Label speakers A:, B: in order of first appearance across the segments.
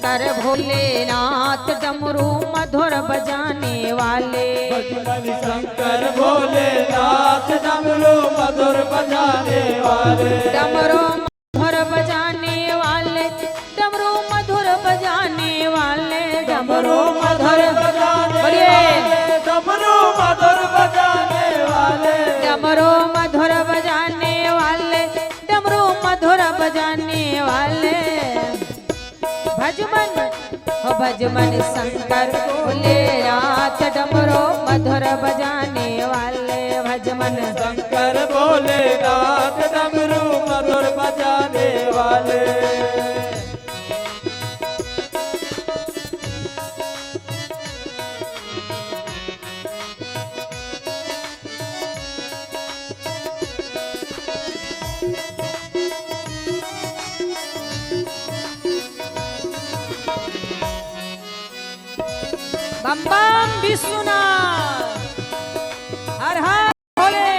A: शंकर भोलेनाथ डमरू मधुर बजाने वाले।
B: भजमन शंकर भोलेनाथ डमरू मधुर बजाने वाले।
A: डमरू मधुर बजाने वाले, डमरू मधुर बजाने वाले, डमरू मधुर बजाने वाले,
B: डमरू मधुर बजाने वाले।
A: डमरू मधुर बजाने वाले, डमरू मधुर बजाने वाले। भजमन हो भजमन शंकर भोलेनाथ डमरू मधुर बजाने वाले। भजमन
B: शंकर भोलेनाथ डमरू मधुर बजाने वाले।
A: बम बम विश्वनाथ, हर हर भोले।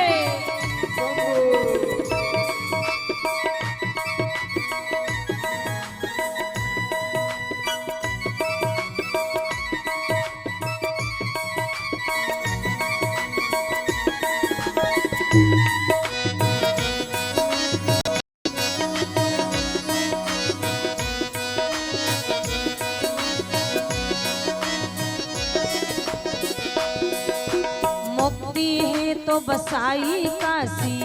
A: मुक्ति है तो बसाई काशी,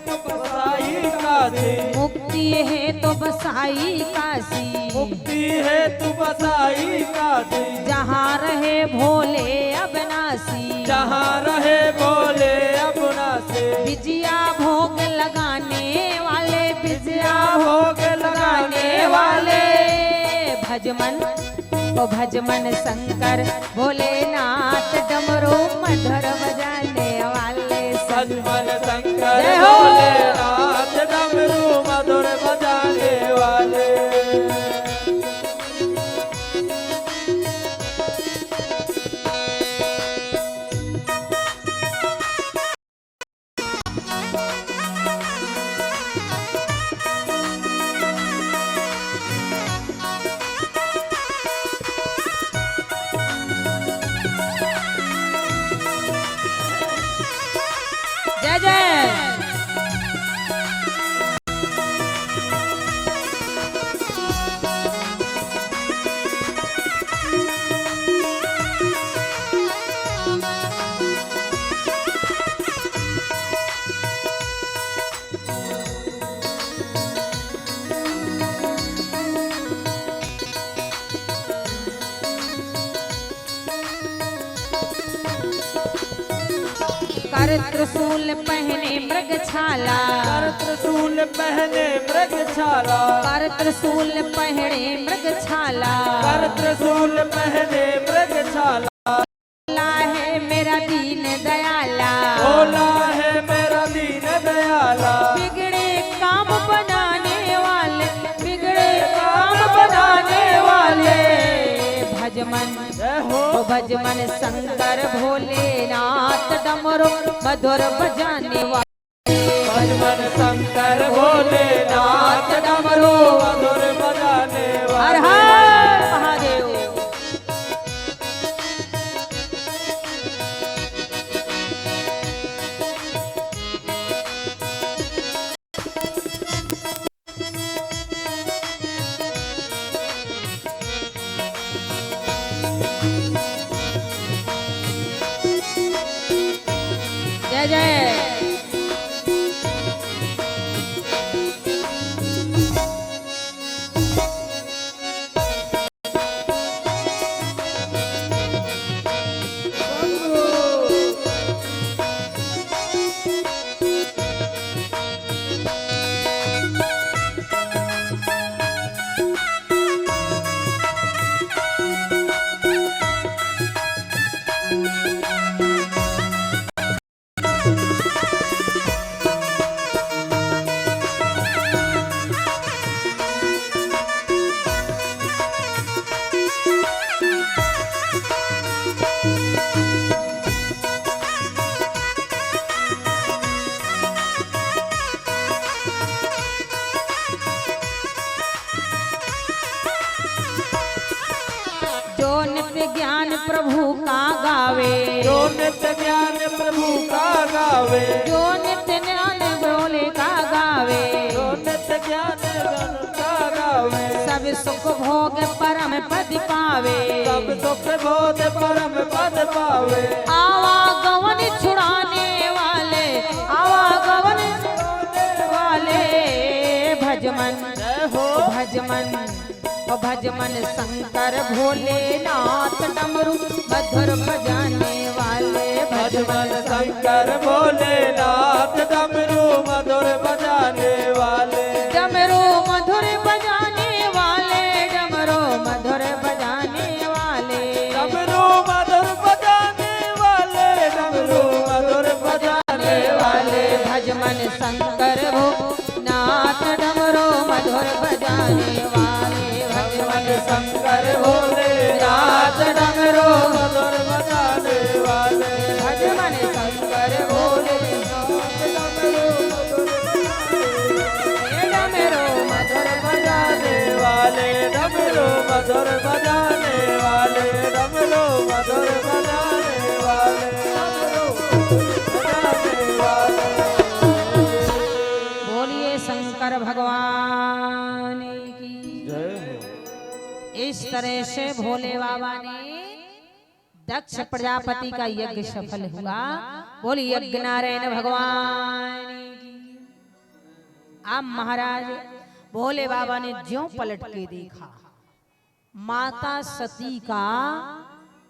B: बसाई काशी।
A: मुक्ति है तो बसाई काशी।
B: मुक्ति है तू बसाई काशी।
A: जहाँ रहे भोले अविनाशी,
B: जहाँ रहे भोले अपना से।
A: बिजिया भोग लगाने वाले, बिजिया
B: भोग लगाने वाले।
A: भजमन ओ भजमन शंकर भोलेनाथ डमरू मधुर बजाने वाले।
B: भजमन शंकर
A: जय हो।
B: भोलेनाथ डमरू मधुर बजाने वाले।
A: जय जय। कर त्रिशूल पहने मृग छाला,
B: कर त्रिशूल पहने मृग छाला।
A: कर त्रिशूल पहने मृग छाला।
B: कर त्रिशूल पहने मृग छाला।
A: भोला है मेरा दीन दयाला,
B: भोला है मेरा दीन दयाला।
A: बिगड़े काम बनाने वाले, बिगड़े काम बनाने वाले। भजमन
B: जय हो।
A: ओ भजमन शंकर भोलेनाथ डमरू मधुर बजाने वाले।
B: भजमन शंकर भोलेनाथ डमरू मधुर बजाने
A: हर
B: वाले।
A: हर महादेव। जय जय। जो नित्य ज्ञान प्रभु का गावे,
B: जो नित्य ज्ञान प्रभु का गावे,
A: जो नित्य ज्ञान भोले का गावे,
B: जो नित्य ज्ञान का गावे,
A: सब सुख भोग परम पद पावे,
B: सब सुख भोग परम पद पावे।
A: आवागमन छुड़ाने वाले, आवागमन छुड़ाने वाले, भजमन भजमन भजमन शंकर भोलेनाथ डमरू मधुर बजाने वाले,
B: भजमन शंकर भोलेनाथ डमरू मधुर बजाने वाले,
A: डमरू मधुर बजाने वाले, डमरू मधुर बजाने वाले,
B: डमरू मधुर बजाने वाले, डमरू मधुर बजाने वाले,
A: भजमन शंकर भोलेनाथ डमरू मधुर बजाने वाले,
B: भजमन शंकर भोलेनाथ डमरू मधुर बजाने वाले,
A: भजमन शंकर भोलेनाथ डमरू मधुर बजाने
B: वाले, डमरू मधुर बजाने वाले, डमरू मधुर बजाने वाले, बजाने वाले।
A: बोलिए शंकर भगवान की।
B: जय हो।
A: इस तरह से भोले बाबा ने दक्ष प्रजापति का यज्ञ सफल हुआ। बोलिए यज्ञ नारायण भगवान की। अब महाराज भोले बाबा ने ज्यों पलट के देखा, माता सती का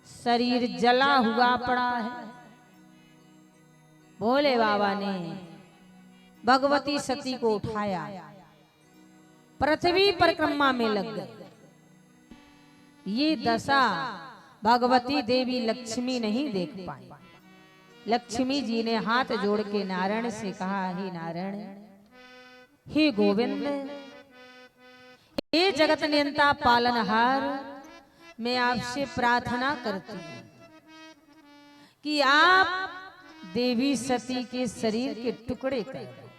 A: शरीर जला हुआ पड़ा है। भोले बाबा ने भगवती सती को उठाया, पृथ्वी परिक्रमा में लग गए। ये दशा भगवती देवी लक्ष्मी नहीं देख पाई। लक्ष्मी जी ने हाथ जोड़ के नारायण से कहा, हे नारायण, हे गोविंद, हे जगत नियंता पालनहार, मैं आपसे प्रार्थना करती हूँ कि आप देवी सती के शरीर के टुकड़े कर दो,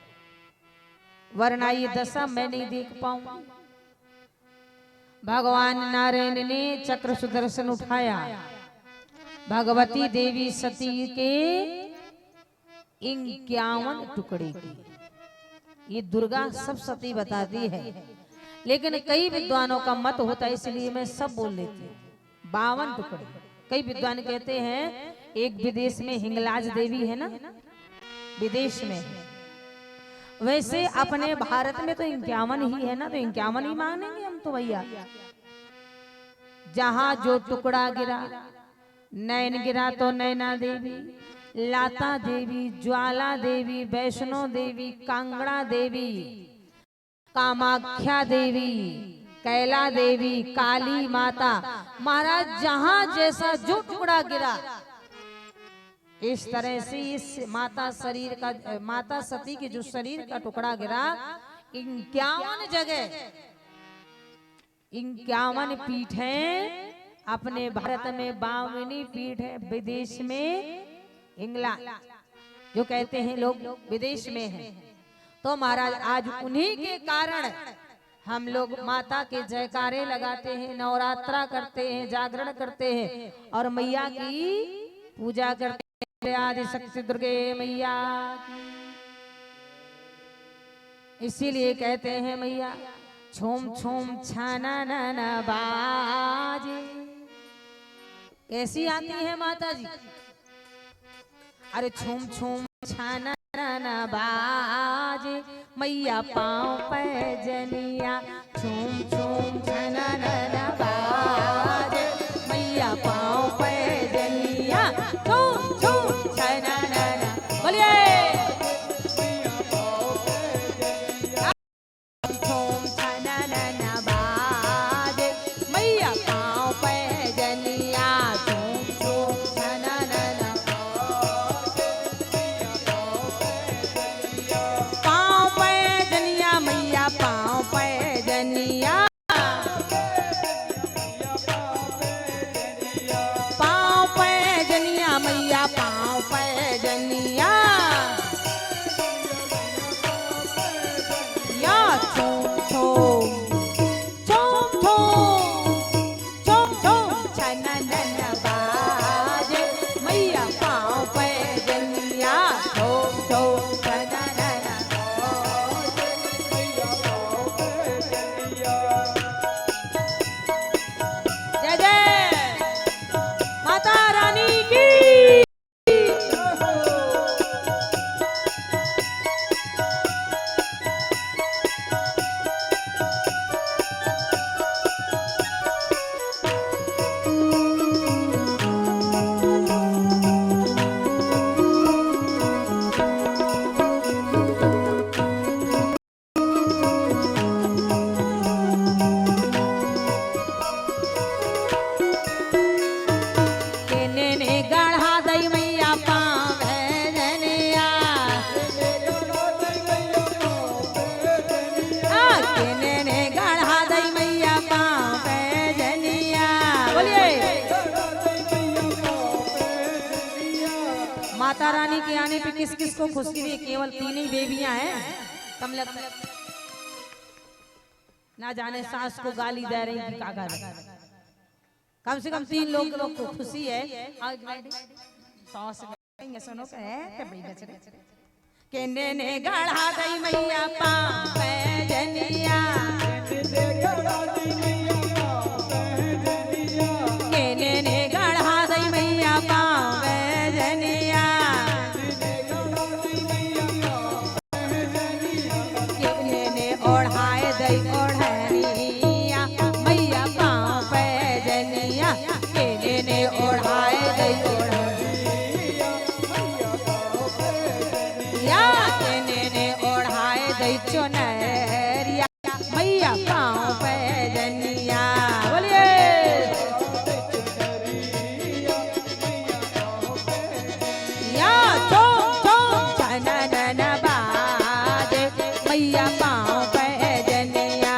A: वरना ये दशा मैं नहीं देख पाऊंगी। भगवान नारायण ने चक्र सुदर्शन उठाया, भगवती देवी सती के 51 टुकड़े की। ये दुर्गा सब सती बताती है, लेकिन कई विद्वानों का मत होता है, इसलिए मैं सब बोल लेती हूँ। 52 टुकड़े। कई विद्वान कहते हैं एक विदेश में हिंगलाज देवी है ना, विदेश में है। वैसे अपने भारत में तो 51 ही है ना, तो 51 ही मानेंगे हम तो भैया। जहां जो टुकड़ा गिरा, नैन गिरा तो नैना देवी, लाता देवी, ज्वाला देवी, वैष्णो देवी, कांगड़ा देवी, कामाख्या देवी, कैला देवी, काली माता। महाराज जहां जैसा जो टुकड़ा गिरा, इस तरह से इस माता शरीर का, माता सती के जो शरीर का टुकड़ा गिरा, 51 जगह 51 पीठ है। अपने भारत में 52 पीठ है, विदेश में इंग्लैंड जो कहते हैं लोग विदेश में है। तो महाराज आज उन्हीं के कारण हम लोग माता के जयकारे लगाते हैं, नवरात्रा करते हैं, जागरण करते हैं और मैया की पूजा करते हैं। आदि शक्ति दुर्गे मैया की। इसीलिए कहते हैं मैया छोम छोम छाना नाना बाजे। कैसी आती है माता जी? अरे छोम छोम छाना नाना बाजे, मैया पाँव पे जनिया, छोम छोम छाना नाना बाजे, मैया पाँव पे जनिया, छोम छोम छाना नाना। बोलिए छोम छाना नाना बाजे, मैया पाँव पे जनिया, छोम छोम छाना नाना। पाँव पे जनिया मैया, पाँव पे जनिया, बोलिए। माता रानी के आने पे किस किस को खुशी हुई? केवल 3 ही बेबियां हैं। कम लग ना जाने सास को गाली दे रही थी काका, कम से कम 3 लोग को खुशी है। सास सुनो के ने गढ़ा दई मैया पाँव जनिया, के ने गढ़ा दई मैया पाँव जनिया, के ने ओढ़ाए दई ओढ़निया मैया पाँव जनिया, के ने ओढ़ाए दई चुनरिया मैया पाँव पे जनिया। बोलिए या चोम चोम छनन बाजे मैया पाँव पे जनिया,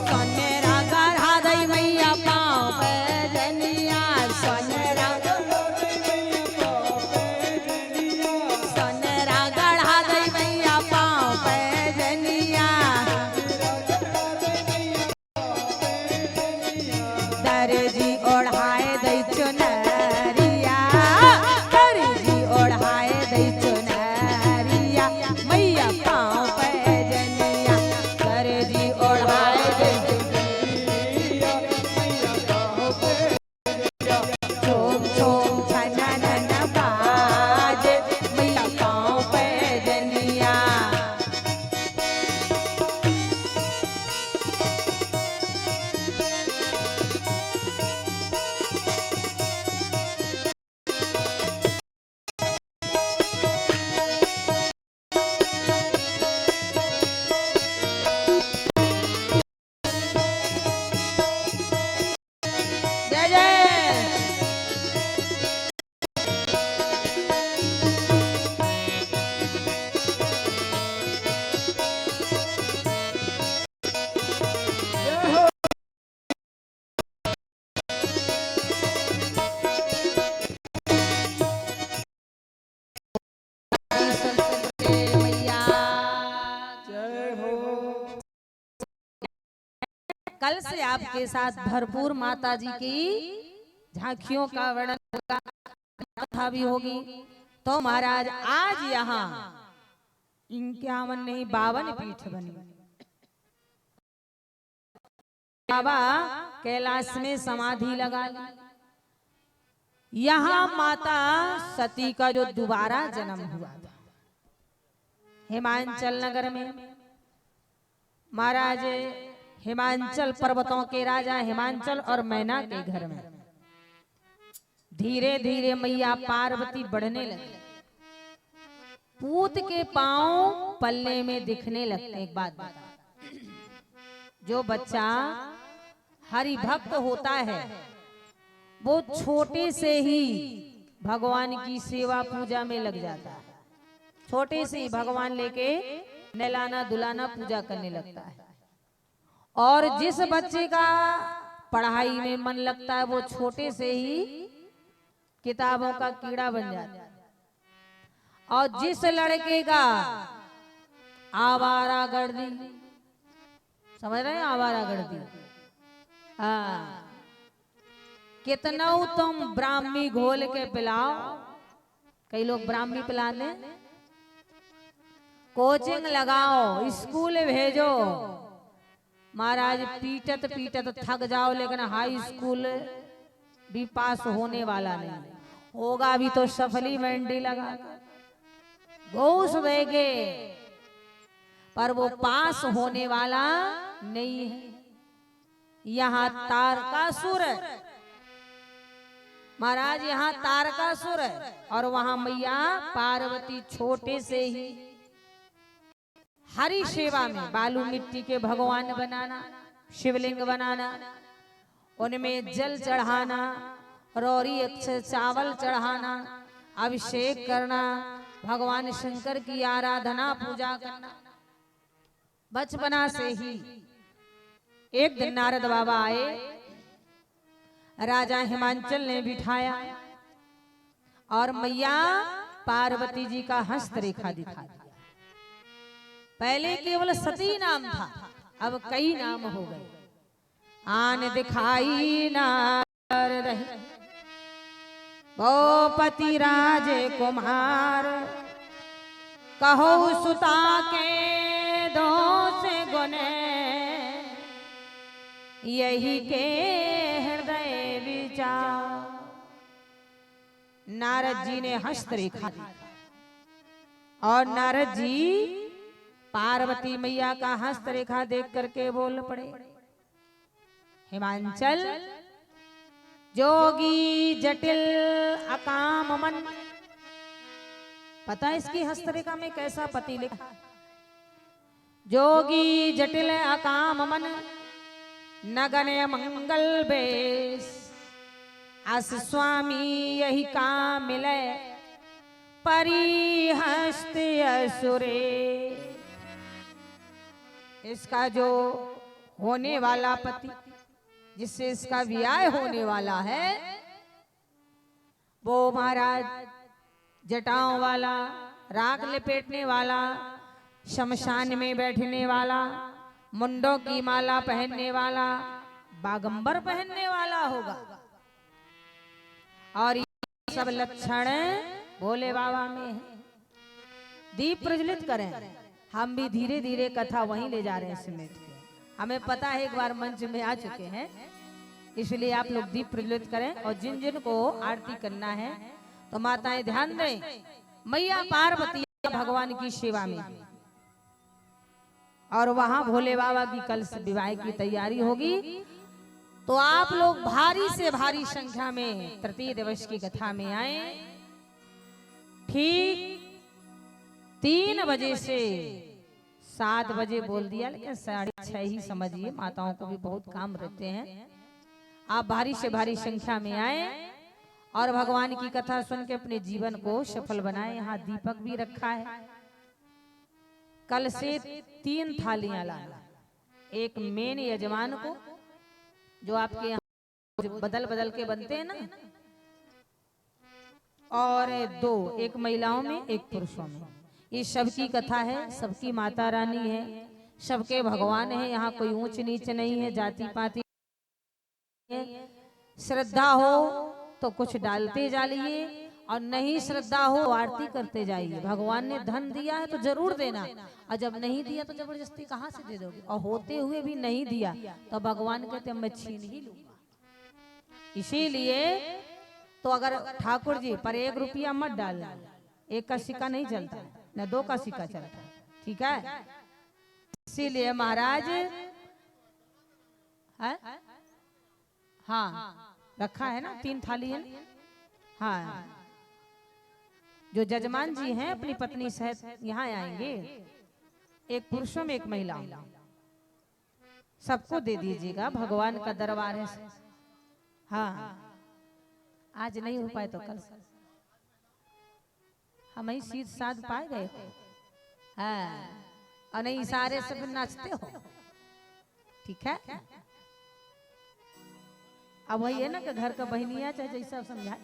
A: सोनेरा गढ़ा दई मैया पाँव पे जनिया, सोनेरा दर्जी ओढ़ाए दई चुनरिया, दर्जी ओढ़ाए दई चुनरिया मैया पाँव पे जनिया, दर्जी ओढ़ाए दई चुनरिया मैया पाँव पे, चोम चोम छनन बाजे मैया पाँव पे जनिया। जय जय मैया
B: जय हो।
A: कल से आपके साथ भरपूर माता जी की झांकियों का वर्णन होगा, कथा भी होगी। तो महाराज आज यहाँ 51 नहीं 52 पीठ बनी। बाबा कैलाश में समाधि लगा ली। यहाँ माता सती का जो दोबारा जन्म हुआ था हिमांचल नगर में। महाराज हिमांचल पर्वतों के राजा हिमांचल और मैना के घर में धीरे धीरे मैया पार्वती बढ़ने लगी। पूत के पांव पल्ले में दिखने लगते। एक बात बता, जो बच्चा हरि भक्त होता है वो छोटे से ही भगवान की सेवा पूजा में लग जाता है। छोटे से ही भगवान लेके नहलाना धुलाना पूजा करने लगता है। और जिस बच्चे का पढ़ाई में मन लगता है वो छोटे से ही किताबों का कीड़ा बन जाता है। और जिस लड़के का आवारागर्दी, समझ रहे हैं आवारागर्दी, हाँ, कितना तुम ब्राह्मी घोल के पिलाओ, कई लोग ब्राह्मी पिला दें, कोचिंग लगाओ, स्कूल भेजो, महाराज पीटत पीटत थक जाओ, लेकिन हाई स्कूल भी पास होने वाला नहीं होगा। भी तो सफली मेंढी लगा घूस देंगे पर वो पास होने वाला नहीं है। यहाँ तारकासुर महाराज, यहाँ तारकासुर है और वहां मैया पार्वती छोटे से ही हरि सेवा में बालू मिट्टी के भगवान बनाना, शिवलिंग बनाना, उनमें जल चढ़ाना, रौरी अक्षर चावल चढ़ाना, अभिषेक करना, भगवान शंकर की आराधना पूजा करना। बचपना से ही एक दिन नारद बाबा आए, राजा हिमांचल ने बिठाया और मैया पार्वती जी का हस्त रेखा दिखा दिया। पहले केवल सती नाम था, अब कई नाम हो गए। आन दिखाई नार रहे भोपति राज कुमार, कहो सुता के दोष गुने, यही के हृदय विचार। नारद जी ने हस्त रेखा दी और नारद जी पार्वती मैया का हस्त रेखा देख करके बोल पड़े, हिमांचल जोगी जटिल अकाम मन। पता है इसकी हस्तरेखा में कैसा पति लिखा? जोगी जटिल अकाम मन, नगन मंगल बेश, अस स्वामी यही काम मिले, परिहस्त असुरे। इसका जो होने वाला पति, जिससे इसका विवाह होने वाला है, वो महाराज जटाओं वाला, राख लपेटने वाला, शमशान में बैठने वाला, मुंडों की माला पहनने वाला, बागंबर पहनने वाला होगा। और ये सब लक्षण भोले बाबा में है। दीप प्रज्वलित करें, हम भी धीरे धीरे कथा वहीं ले जा रहे हैं समेट के। हमें पता है एक बार मंच में आ चुके हैं, इसलिए आप लोग दीप प्रज्वलित करें। और जिन जिन को आरती करना है तो माताएं ध्यान दें, मैया पार्वती भगवान की सेवा में, और वहां भोले बाबा की कल से विवाह की तैयारी होगी। तो आप लोग भारी से भारी संख्या में तृतीय दिवस की कथा में आए। ठीक 3 बजे से 7 बजे बोल दिया, लेकिन 6:30 ही समझिए, माताओं को भी बहुत काम रहते हैं। आप भारी से भारी संख्या में आए और भगवान की कथा सुन के अपने जीवन को सफल बनाए। यहाँ दीपक भी रखा है। कल से 3 थालियां लाना, एक मेन यजमान को, जो आपके यहाँ बदल बदल के बनते हैं ना, और 2 एक महिलाओं में एक पुरुषों में। ये सबकी कथा है, सबकी माता रानी है, सबके भगवान है। यहाँ कोई ऊंच नीच नहीं है, जाति पाति है। श्रद्धा हो तो कुछ डालते जाइए, और नहीं श्रद्धा हो आरती करते जाइए। भगवान ने धन दिया है तो जरूर देना, और जब नहीं दिया तो जबरदस्ती कहाँ से दे दोगे? और होते हुए भी नहीं दिया तो भगवान कहते मैं छीन ही लूंगा। इसीलिए तो अगर ठाकुर जी पर 1 रुपया मत डालना, 1 का सिक्का नहीं चलता, न 2 का सिक्का चलता है, ठीक है? इसीलिए महाराज है, हाँ रखा है ना, 3 थाली है। हाँ, जो जजमान जी हैं अपनी पत्नी सहित यहाँ आएंगे, एक पुरुषों में एक महिला, सबको दे दीजिएगा। भगवान का दरबार है। हाँ, आज नहीं हो पाए तो कल हम ही सीध साध पाए गए। हाँ, और नहीं सारे सब नाचते हो, ठीक है? अब वही है ना कि घर का बहनिया चाहे जैसा समझाए।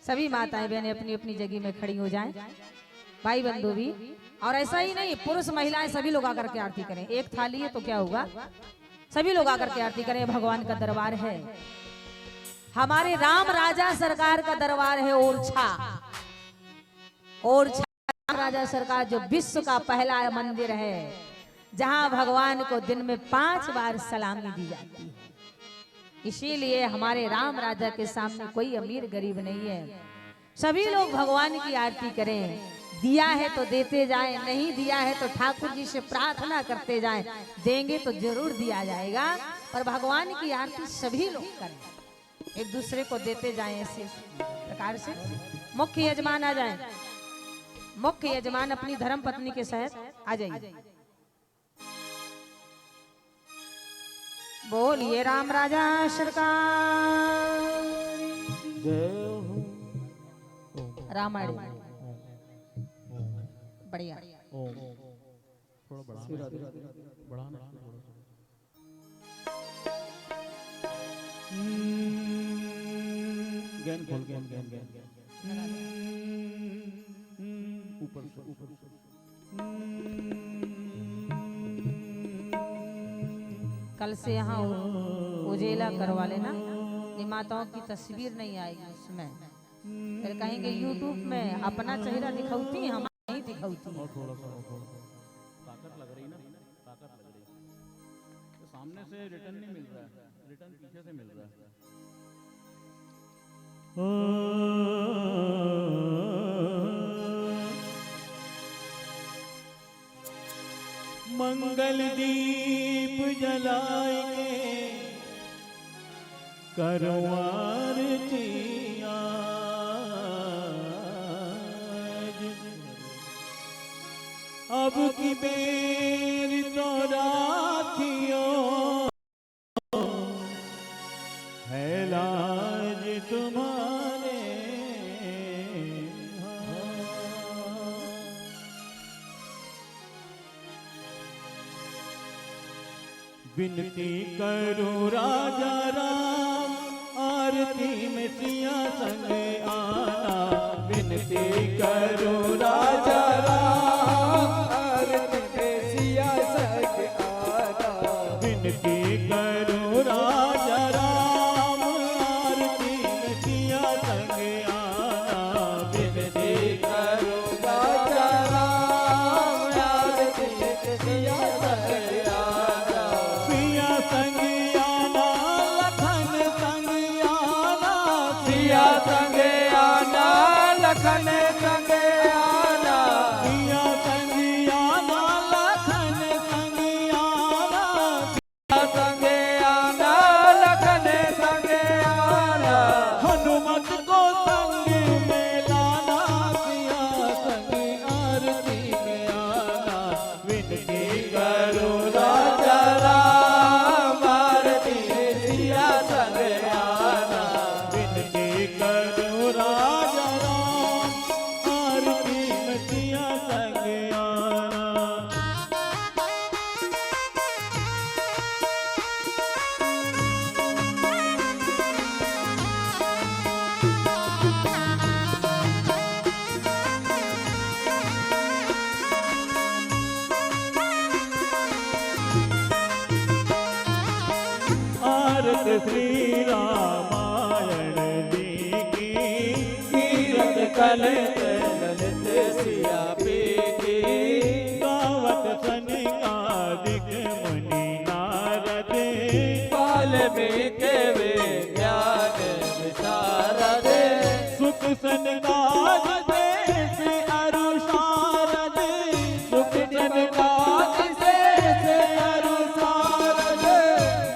A: सभी माताएं बहनें अपनी अपनी जगह में खड़ी हो जाएं, भाई बंधु भी। और ऐसा ही नहीं, पुरुष महिलाएं सभी लोग आकर के आरती करें। एक थाली है तो क्या होगा, सभी लोग आकर के आरती करें। भगवान का दरबार है, हमारे राम राजा सरकार का दरबार है। ओरछा राम राजा सरकार जो विश्व का पहला मंदिर है, जहां भगवान को दिन में 5 बार सलामी दी जाती है। इसीलिए हमारे राम राजा के सामने कोई अमीर गरीब नहीं है। सभी लोग भगवान की आरती करें। दिया है तो देते जाएं, नहीं दिया है तो ठाकुर जी से प्रार्थना करते जाएं। देंगे तो जरूर दिया जाएगा, पर भगवान की आरती सभी लोग करें, एक दूसरे को देते जाएं। ऐसे प्रकार से मुख्य यजमान आ जाएं। मुख्य यजमान अपनी धर्म पत्नी के साथ आ जाइए। बोलिए राम राजा सरकार। रामायण बढ़िया।
C: ओम थोड़ा बढ़ाना थोड़ा सा। गैन खोल गैन ऊपर से
A: कल से यहाँ उजेला करवा लेना, माताओं की तस्वीर नहीं आएगी उसमें, फिर कहेंगे यूट्यूब में अपना चेहरा दिखौती हम नहीं दिखौती।
C: और थोड़ा सा ताकत लग रही ना, ताकत लग रही। तो सामने से रिटर्न नहीं मिल रहा है, रिटर्न पीछे से मिल रहा है। मंगल दीप जलाए के करो आरती आज, अब की बेर तो राखियो है लाज तुम्हारे विनती करो राजा राम आरती में सिया संग आना, विनती करो राजा राम
B: आरती में सिया संग आना,
C: विनती करो राजा राम आरती में सिया संग आना,
B: विनती करो राजा राम आरती में सिया संग आना,
C: सिया संग आना लखन संग आना,
B: सिया संग आना लखन संग आना,
C: सिया संग आना लखन संग आना,
B: सिया संग आना लखन संग आना,
C: हनुमत को संग में लाना, सिया संग आरती में आना, विनती करो
B: राजा राम आरती में सिया संग आना,
C: विनती करो राजा राम आरती में सिया संग आना। आरत श्री रामायण जी की,
B: कीरत कलित ललित सिया पीती,
C: गावत सनिकादिक मुनि नारद,
B: वाल्मीकि विज्ञान विशारद,
C: सुख सनकाद देश अरु शारद, सुख सनकाद देश अरु शारद,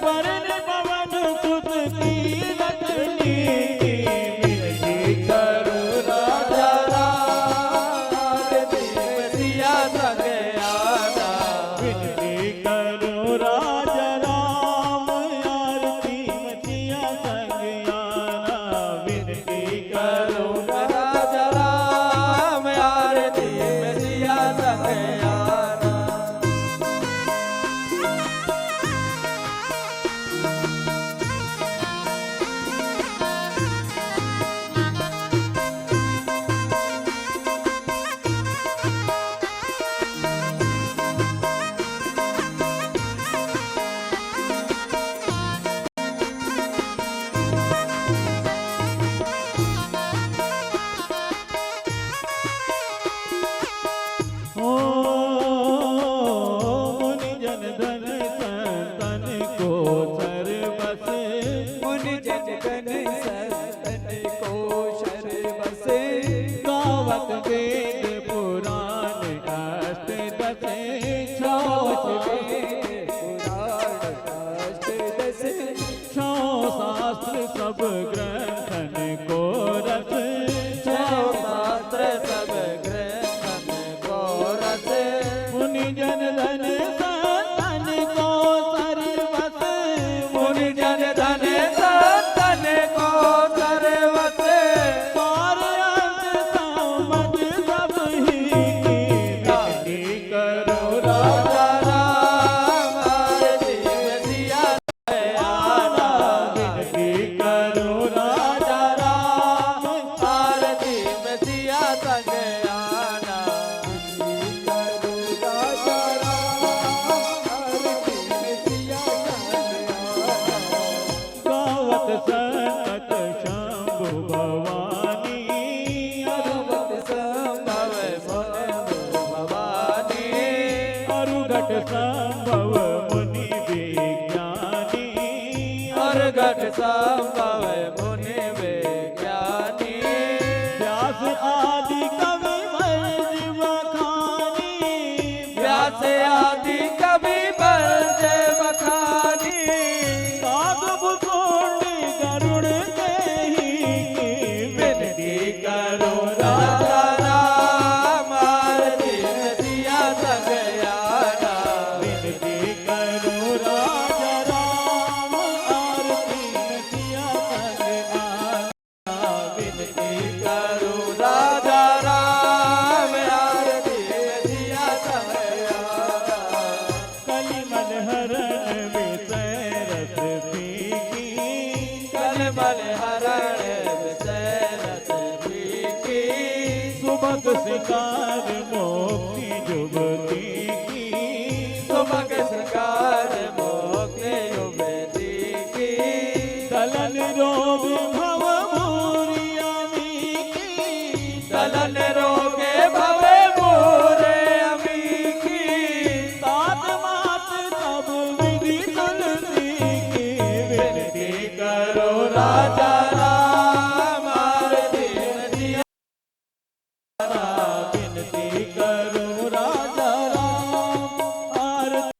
C: वरण पवन सुत कीरत नीति, विनती
B: करो राजा राम आरती में सिया संग आना,
C: विनती करो राजा राम आरती में सिया संग आना, विनती करो
B: राजा राम संग आना।
C: गावत संत शंभु भवानी,
B: अरुगत संभव मुनि भवानी,
C: अरुगट संभव मुनि विज्ञानी,
B: अरुगट संभव मुनि विज्ञानी,
C: व्यास आदि कवि वर्ज बखानी,
B: व्यास आदि कवि वर्ज बखानी,
C: साध भुजोड़ गरुड़ देहि की
B: विनती करो राजा राम, आरती में सिया संग आना।
C: विनती करो राजा राम, आरती में सिया संग आना। विनती
B: करो राजा राम, आरती में सिया संग आना।
C: कलिमल हरण विषय रस फीकी,
B: कलमल हरण विषय रस फीकी,
C: सुबक शिकार मोक्ति जुगती की,
B: सुमक शिकार मोक्ति युवती की,
C: दलन रोग भव भूरियामी की,
B: दलन रोगे भवे मोरे अमी की,
C: तात मात तब विधि तुलसी की। विनती
B: करो राजा राम, आरती में सिया
C: विनती करो राजा राम, आरती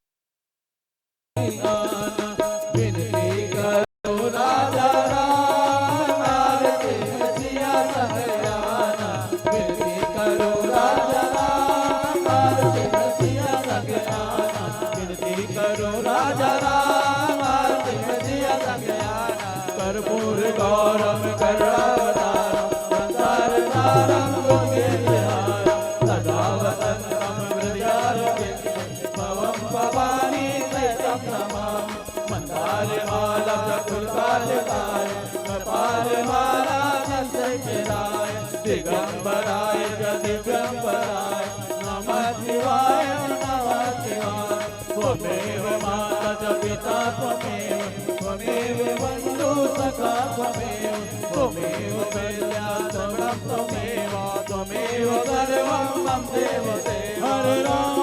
C: आना।
B: विनती करो राजा राम, आरती में सिया संग आना। विनती करो राजा राम, आरती में सिया संग आना। विनती करो राजा राम, आरती में सिया संग आना।
C: कर्पूर
B: गौरम करुणावतारम, संसार सारम गोविंदहारम, सदा वसंतम हृदयारविंदे, भवं भवानी सहितं नमामि। मन्दारमालं फुलपालकाय, कपालमाला दंडचिराय, दिगंबराय च दिगंबराय, नमः शिवाय नमः शिवाय। त्वमेव माता च पिता त्वमेव, त्वमेव बन्धु सखा त्वमेव, त्वमेव विद्या त्वमेव, त्वमेव सर्वं मम देव देव।
C: हरे राम